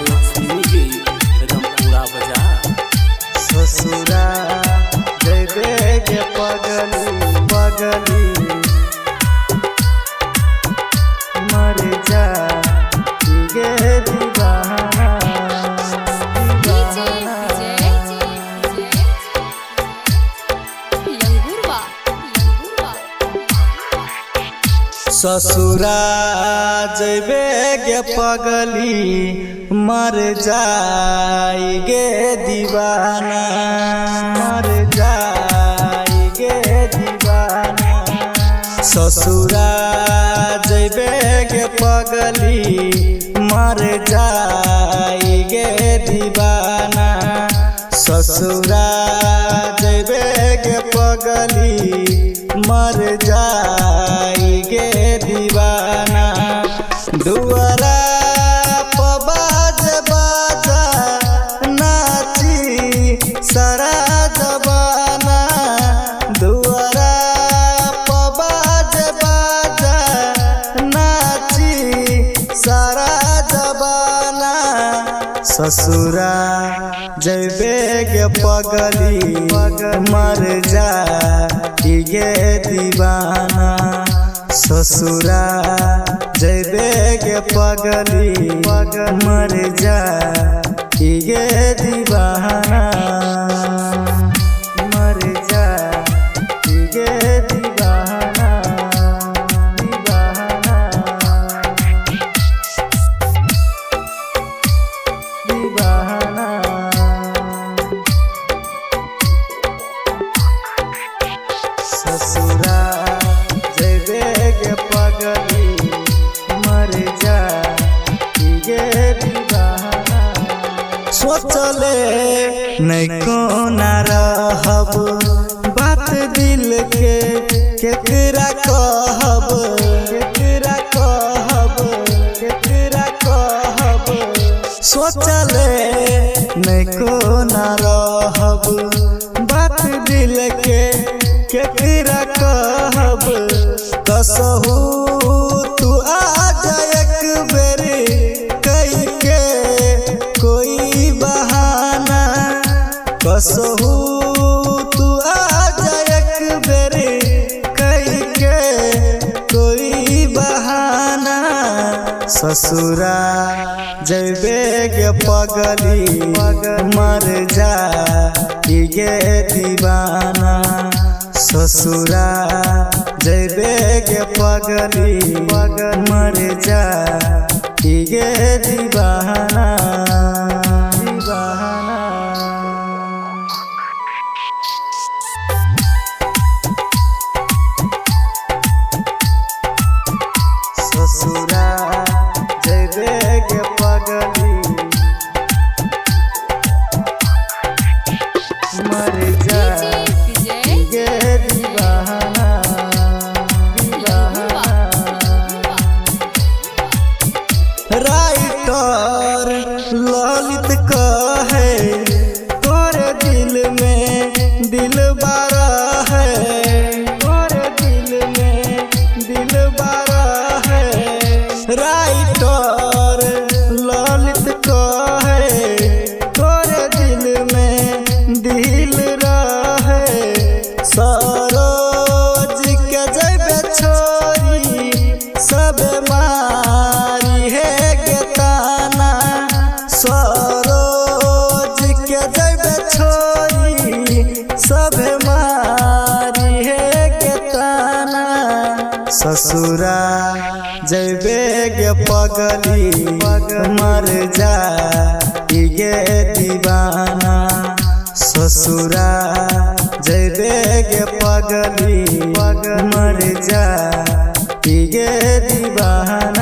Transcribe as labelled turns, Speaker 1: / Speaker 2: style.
Speaker 1: लक्ष्मी जी रमपुरा बाजार।
Speaker 2: ससुरा जैबे गे पगली पगली मर जा गे दीवाना दीवाना। ससुरा जैबे गे पगली मर जाई गे दीवाना मर जाई गे दीवाना। ससुरा जैबे गे पगली मर जाई गे दीवाना। ससुरा जैबे गे पगली मर जाई गे दीवाना। दुआरा बाज बाजा नाची सारा जबाना। दुआरा बाज बाजा नाची सारा जबाना। ससुरा जैबे गे पगली मर जाई गे दीवाना। ससुरा जैबे गे पगली मर जाई गे दीवाना मर जाई गे दीवाना दीवाना दीवाना। ससुरा जैबे गे पगली मर जाई गे दीवाना। सोचले नहीं कोना रहब बात दिल के केकरा कहब केकरा कहब केकरा कहब। सोचले नहीं कोना रहब बात दिल के केकरा कहब। कसहू तू आजा एक बेरी कई के कोई बहाना। कसहू तू आजा एक बेरी कई के कोई बहाना। ससुरा जैबे गे पगली मर जाई गे दीवाना। ससुरा जैबे गे पगली मर जाई गे दीवाना दीवाना। ससुरा जैबे गे पगली मर जाई गे दीवाना दीवाना। राइटर ललित कहे तोरे दिल में दिल बारा है तोरे दिल में दिल बारा है। राइटर ललित कहे तोरे दिल में दिल रहे। सरोज के जैबे छोरी सब मारी है गे ताना। सरोज के जैबे छोरी सब मारी है गे ताना। ससुरा जैबे गे पगली मर जाई गे दीवाना। ससुरा जैबे गे पगली मर जाई गे दीवाना।